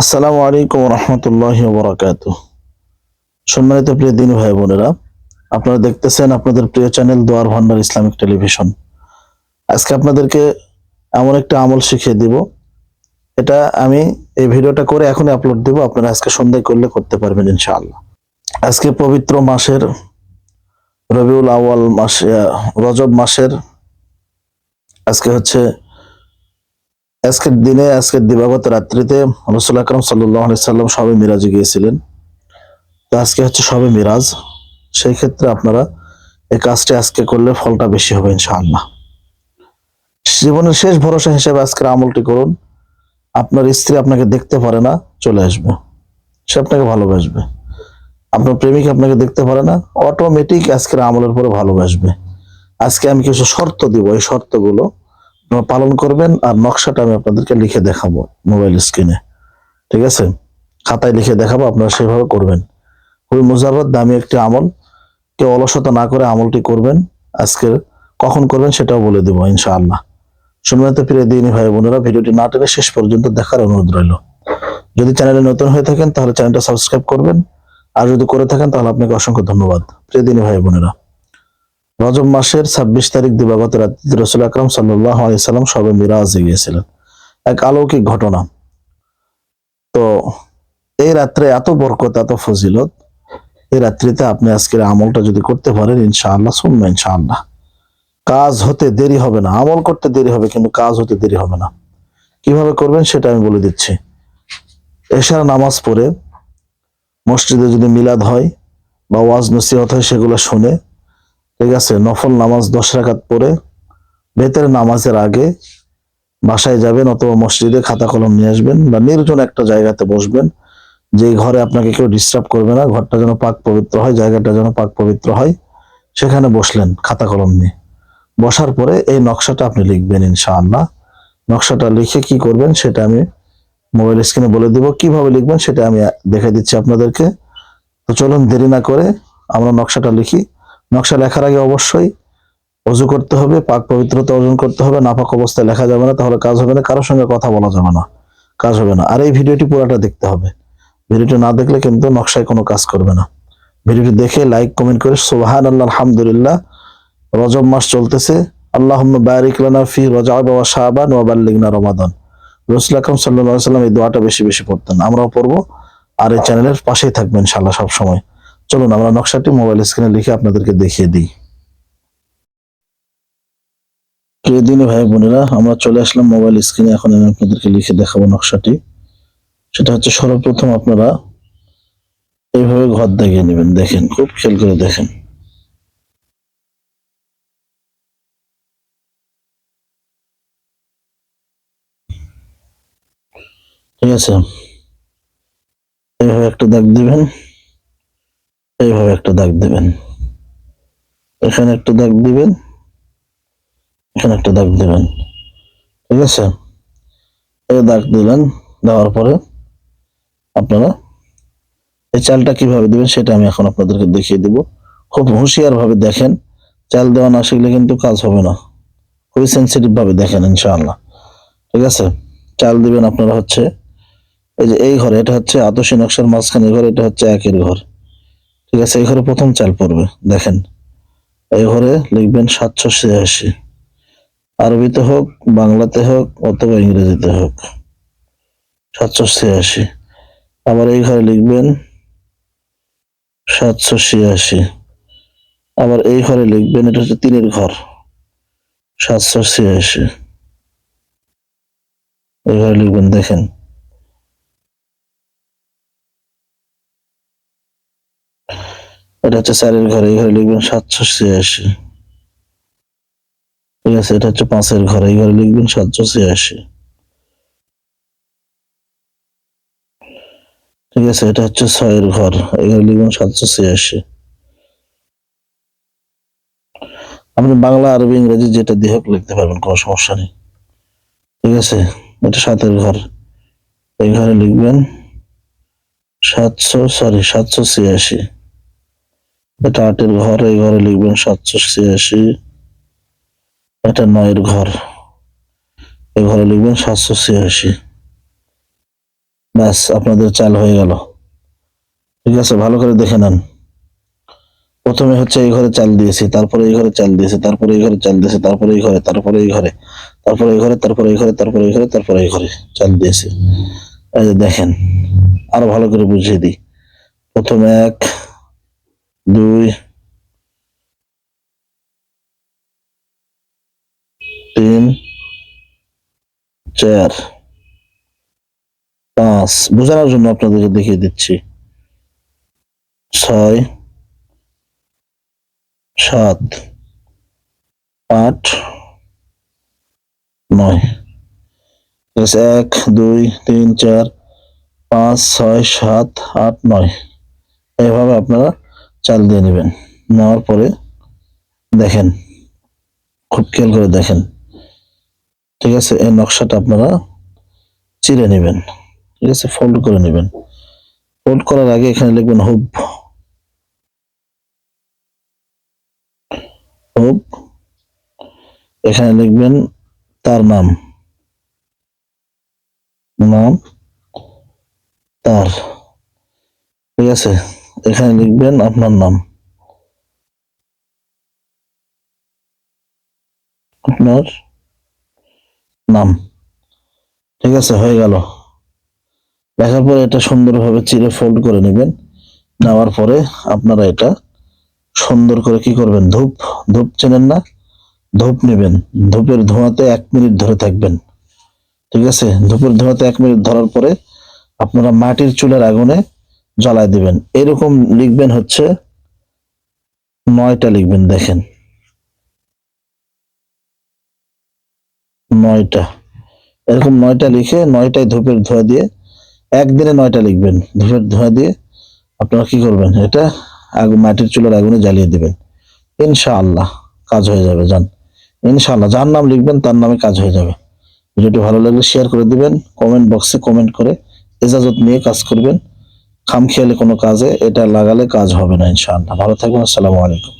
আসসালামু আলাইকুম রহমতুল্লাহি ওয়া বারাকাতুহু। সম্মানিত প্রিয় দিনী ভাই বোনেরা, আপনারা দেখতেছেন আপনাদের প্রিয় চ্যানেল দোয়ার ভান্ডার ইসলামিক টেলিভিশন। আজকে আপনাদেরকে এমন একটা আমল শিখিয়ে দিব, এটা আমি এই ভিডিওটা করে এখনই আপলোড দেব। আপনারা আজকে সন্ধ্যায় করলে করতে পারবেন ইনশাআল্লাহ। আজকে পবিত্র মাসের রবিউল আউয়াল মাসে, রজব মাসের আজকে হচ্ছে আজকের দিবাগত রাত্রিতে রাসূল আকরাম সাল্লাল্লাহু আলাইহি সাল্লাম শবে মিরাজে গিয়েছিলেন। তো আজকে হচ্ছে শবে মিরাজ। সেই ক্ষেত্রে আপনারা এই কাজটি আজকে করলে ফলটা বেশি হবে ইনশাআল্লাহ। জীবনের শেষ ভরসা হিসেবে আজকের আমলটি করুন। আপনার স্ত্রী আপনাকে দেখতে পারে না, চলে আসবে, সে আপনাকে ভালোবাসবে। আপনার প্রেমিক আপনাকে দেখতে পারে না, অটোমেটিক আজকের আমলের পরে ভালোবাসবে। আজকে আমি কিছু শর্ত দিব, এই শর্তগুলো আপনারা পালন করবেন। আর নকশাটা আমি আপনাদেরকে লিখে দেখাবো মোবাইল স্ক্রিনে, ঠিক আছে? খাতায় লিখে দেখাবো, আপনারা সেভাবে করবেন। খুবই মুজাররদ দামি একটি আমল। কেউ অলসতা না করে আমলটি করবেন। আজকে কখন করবেন সেটাও বলে দেবো ইনশাআল্লাহ। সম্মানিত প্রিয় দিনী ভাই বোনেরা, ভিডিওটি না টেনে শেষ পর্যন্ত দেখার অনুরোধ রইল। যদি চ্যানেলে নতুন হয়ে থাকেন তাহলে চ্যানেলটা সাবস্ক্রাইব করবেন, আর যদি করে থাকেন তাহলে আপনাকে অসংখ্য ধন্যবাদ। প্রিয় দিনী ভাই বোনেরা, রজব মাসের 26 তারিখ দিবাগত রাত্রিতে রাসূল আকরাম সাল্লাল্লাহু আলাইহি সাল্লাম শবে মিরাজে গিয়েছিলেন। এক অলৌকিক ঘটনা। তো এই রাত্রে এত বরকত, এত ফজিলত, এই রাত্রিতে আপনি আজকের আমলটা যদি করতে পারেন ইনশাআল্লাহ, সুন্নাহ ইনশাআল্লাহ, কাজ হতে দেরি হবে না। আমল করতে দেরি হবে কিন্তু কাজ হতে দেরি হবে না। কিভাবে করবেন সেটা আমি বলে দিচ্ছি। এশার নামাজ পড়ে মসজিদে যদি মিলাদ হয় বা ওয়াজ নসিহত হয় সেগুলো শুনে, ঠিক আছে, নফল নামাজ 10 রাকাত পড়ে বেতের নামাজের আগে বাসায় যাবেন অথবা মসজিদে খাতা কলম নিয়ে আসবেন বা নির্জন একটা জায়গাতে বসবেন, যেই ঘরে আপনাকে কেউ ডিস্টার্ব করবে না, ঘরটা যেন পাক পবিত্র হয়, জায়গাটা যেন পাক পবিত্র হয়। সেখানে বসলেন খাতা কলম নিয়ে। বসার পরে এই নকশাটা আপনি লিখবেন ইনশাআল্লাহ। নকশাটা লিখে কি করবেন সেটা আমি মোবাইল স্ক্রিনে বলে দিব। কিভাবে লিখবেন সেটা আমি দেখে দিচ্ছি আপনাদেরকে। তো চলুন দেরি না করে আমরা নকশাটা লিখি। নকশা লেখার আগে অবশ্যই ওযু করতে হবে, পাক পবিত্রতা অর্জন করতে হবে। নাপাক অবস্থায় লেখা যাবে না, তাহলে কাজ হবে না। কারোর সঙ্গে কথা বলা যাবে না, কাজ হবে না। আর এই ভিডিওটি পুরোটা দেখতে হবে। ভিডিওটি না দেখলে কিন্তু নকশায় কোনো কাজ করবে না। ভিডিওটি দেখে লাইক কমেন্ট করে সুবহানাল্লাহ, আলহামদুলিল্লাহ, রজব মাস চলতেছে, আল্লাহুম্মা বারিক লানা ফি রজব ওয়া শাবান ওয়া বাল্লিগনা রমাদান। রাসূল আকরাম সাল্লাল্লাহু আলাইহি ওয়াসাল্লাম এই দোয়াটা বেশি বেশি পড়তেন, আমরাও পড়বো। আর এই চ্যানেলের পাশেই থাকবেন ইনশাআল্লাহ সব সময়। চলুন আমরা নকশাটি মোবাইল স্ক্রিনে লিখে আপনাদেরকে দেখিয়ে দিই। প্রিয় দিনী ভাই বোনেরা, আমরা চলে আসলাম মোবাইল স্ক্রিনে। এখন আমি আপনাদেরকে লিখে দেখাবো নকশাটি। সেটা হচ্ছে, সর্বপ্রথম আপনারা এইভাবে ঘর দাগিয়ে নেবেন। দেখেন, খুব খেয়াল করে দেখেন। ঠিক আছে, এইভাবে একটা দাগ দিবেন, এইভাবে একটা দাগ দিবেন, এখানে একটা দাগ দিবেন, এখানে একটা দাগ দিবেন। ঠিক আছে, এই দাগ দিলেন। দেওয়ার পরে আপনারা এই চালটা কিভাবে দিবেন সেটা আমি এখন আপনাদেরকে দেখিয়ে দিব। খুব হুঁশিয়ার ভাবে দেখেন। চাল দেওয়া না শিখলে কিন্তু কাজ হবে না। খুবই সেন্সিটিভ ভাবে দেখেন ইনশাআল্লাহ। ঠিক আছে, চাল দিবেন আপনারা হচ্ছে এই যে এই ঘরে, এটা হচ্ছে আতশী নকশার মাঝখানে ঘর, এটা হচ্ছে একের ঘর। ঠিক আছে, এই ঘরে প্রথম চাল পড়বে। দেখেন, এই ঘরে লিখবেন 786, আরবিতে হোক, বাংলাতে হোক অথবা ইংরেজিতে হোক, 786। আবার এই ঘরে লিখবেন 786। আবার এই ঘরে লিখবেন, এটা হচ্ছে তিনের ঘর, 786। এই ঘরে লিখবেন। দেখেন, এটা হচ্ছে চারের ঘর, এই ঘরে লিখবেন 786। ঠিক আছে, এটা হচ্ছে পাঁচের ঘর, এই ঘরে লিখবেন 786। ঠিক আছে, এটা হচ্ছে ছয়ের ঘর, এই ঘরে লিখবেন 786। আপনি বাংলা, আরবি, ইংরেজি যেটা দিয়ে হোক লিখতে পারবেন, কোনো সমস্যা নেই। ঠিক আছে, এটা সাতের ঘর, এই ঘরে লিখবেন 786। এটা আটের ঘর, এই ঘরে লিখবেন 786। এটা নয়ের ঘর, এই ঘরে লিখবেন 786। ব্যাস আপনাদের চাল হয়ে গেল। ঠিক আছে, ভালো করে দেখে নেন। প্রথমে হচ্ছে এই ঘরে চাল দিয়েছি, তারপরে এই ঘরে চাল দিয়েছি, তারপরে এই ঘরে চাল দিয়েছি, তারপরে এই ঘরে, তারপরে এই ঘরে, তারপরে এই ঘরে, তারপরে এই ঘরে, তারপরে এই ঘরে, তারপরে এই ঘরে চাল দিয়েছি। এই যে দেখেন, আরো ভালো করে বুঝিয়ে দিই। প্রথমে 1, 2, 3, 4, 5, বোঝানোর জন্য আপনাদেরকে দেখিয়ে দিচ্ছি। 6, 7, 8, 9। 1, 2, 3, 4, 5, 6, 7, 8, 9। এইভাবে আপনারা চাল দিয়ে নেবেন। নেওয়ার পরে দেখেন, খুব খেয়াল করে দেখেন। ঠিক আছে, এই নকশাটা আপনারা চিড়ে নেবেন। ঠিক আছে, ফোল্ড করে নেবেন। ফোল্ড করার আগে এখানে লিখবেন হুব। হুব, এখানে লিখবেন তার নাম, নাম তার। ঠিক আছে, এখানে লিখবেন আপনার নাম, আপনার নাম। ঠিক আছে, হয়ে গেল। লেখার পরে এটা সুন্দরভাবে চিড়ে ফোল্ড করে নেবেন। নেওয়ার পরে আপনারা এটা সুন্দর করে কি করবেন, ধূপ, ধূপ চেনেন না, ধূপ নেবেন। ধূপের ধোঁয়াতে 1 মিনিট ধরে থাকবেন। ঠিক আছে, ধূপের ধোঁয়াতে 1 মিনিট ধরার পরে আপনারা মাটির চুলার আগুনে জ্বালায় দিবেন। এরকম লিখবেন হচ্ছে 9টা লিখবেন, দেখেন 9টা। এরকম 9টা লিখে 9টায় ধূপের ধোঁয়া দিয়ে, একদিনে 9টা লিখবেন ধূপের ধোঁয়া দিয়ে। আপনারা কি করবেন, এটা মাটির চুলার আগুনে জ্বালিয়ে দিবেন। ইনশাআল্লাহ কাজ হয়ে যাবে। যান, ইনশাআল্লাহ যার নাম লিখবেন তার নামে কাজ হয়ে যাবে। ভিডিওটি ভালো লাগলে শেয়ার করে দিবেন, কমেন্ট বক্সে কমেন্ট করে ইজাজত নিয়ে কাজ করবেন। খামখেয়ালি কোনো কাজে এটা লাগালে কাজ হবে না ইনশাআল্লাহ। ভালো থাকবেন, আসসালামু আলাইকুম।